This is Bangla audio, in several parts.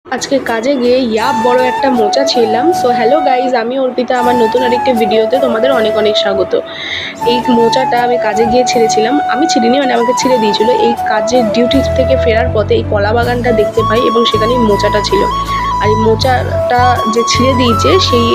আজকে কাজে গিয়ে বড় একটা মোচা ছিঁড়লাম। সো হ্যালো গাইজ, আমি অর্পিতা। আমার নতুন আরেকটি ভিডিওতে তোমাদের অনেক অনেক স্বাগত। এই মোচাটা আমি কাজে গিয়ে ছিঁড়েছিলাম। আমি ছিঁড়িনি, মানে আমাকে ছিঁড়ে দিয়েছিল। এই কাজের ডিউটি থেকে ফেরার পথে এই কলা বাগানটা দেখতে পাই এবং সেখানেই মোচাটা ছিল। আর এই মোচাটা যে ছিঁড়ে দিয়েছে সেই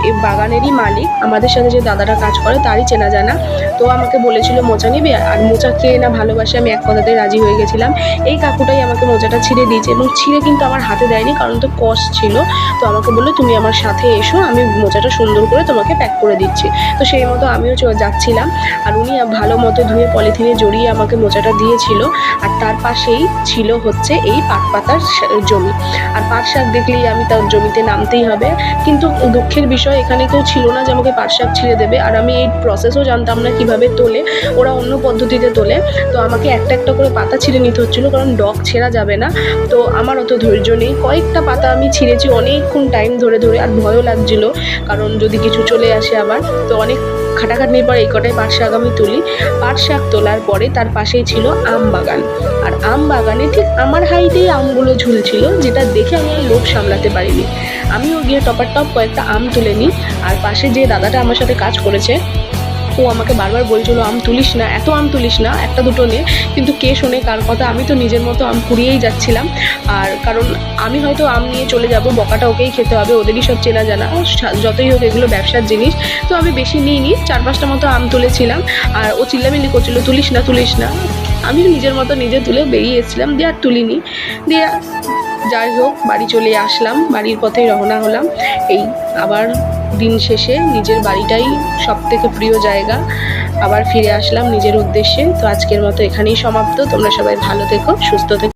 এই বাগানেরই মালিক, আমাদের সাথে যে দাদাটা কাজ করে তারই চেনা জানা। তো আমাকে বলেছিল মোচা নিবি, আর মোচা খেয়ে না ভালোবাসে, আমি এক কথাতে রাজি হয়ে গেছিলাম। এই কাকুটাই আমাকে মোচাটা ছিঁড়ে দিয়েছে এবং ছিঁড়ে কিন্তু আমার হাতে দেয়নি, কারণ তো কস ছিল। তো আমাকে বললো তুমি আমার সাথে এসো, আমি মোচাটা সুন্দর করে তোমাকে প্যাক করে দিচ্ছি। তো সেই মতো আমিও যাচ্ছিলাম, আর উনি ভালো মতো ধুয়ে পলিথিনে জড়িয়ে আমাকে মোচাটা দিয়েছিল। আর তার পাশেই ছিল হচ্ছে এই পাট পাতার জমি। আর পাট শাক দেখলেই আমি তার জমিতে নামতেই হবে। কিন্তু দুঃখের বিষয়, এখানে কেউ ছিল না যে আমাকে পাট শাক ছিঁড়ে দেবে, আর আমি এই প্রসেসও জানতাম না কিভাবে তোলে। ওরা অন্য পদ্ধতিতে তোলে। তো আমাকে একটা একটা করে পাতা ছিঁড়ে নিতে হচ্ছিলো, কারণ ডগ ছেঁড়া যাবে না। তো আমার অত ধৈর্য নেই, কয়েকটা পাতা আমি ছিঁড়েছি অনেকক্ষণ টাইম ধরে ধরে। আর ভয়ও লাগছিল, কারণ যদি কিছু চলে আসে আবার। তো অনেক খাটাখাটনির পর এই কটাই পাট শাক আমি তুলি। পাট শাক তোলার পরে তার পাশেই ছিল আম বাগান। আর আম বাগানে ঠিক আমার হাইটেই আমগুলো ঝুলছিল, যেটা দেখে আমি লোভ সামলাতে পারিনি। আমিও গিয়ে টপার টপ কয়েকটা আম তুলে নিই। আর পাশে যে দাদাটা আমার সাথে কাজ করেছে, ও আমাকে বারবার বলছিল আম তুলিস না, এত আম তুলিস না, একটা দুটো নে। কিন্তু কে শোনে কার কথা, আমি তো নিজের মতো আম কুড়িয়েই যাচ্ছিলাম। আর কারণ আমি হয়তো আম নিয়ে চলে যাব, বকাটা ওকেই খেতে হবে, ওদেরই সব চেনা জানা, যতই হোক এগুলো ব্যবসার জিনিস। তো আমি বেশি নিইনি, 4-5টা মতো আম তুলেছিলাম। আর ও চিল্লামিল্লি করছিল তুলিস না তুলিস না। আমিও নিজের মতো নিজে তুলে বেরিয়ে এসেছিলাম, দিয়ে আর তুলিনি। দিয়ে যাই হোক বাড়ি চলে আসলাম, বাড়ির পথেই রওনা হলাম। এই আবার দিন শেষে নিজের বাড়িটাই সব থেকে প্রিয় জায়গা। আবার ফিরে আসলাম নিজের উদ্দেশ্যে। তো আজকের মতো এখানেই সমাপ্ত। তোমরা সবাই ভালো থেকো, সুস্থ থেকো।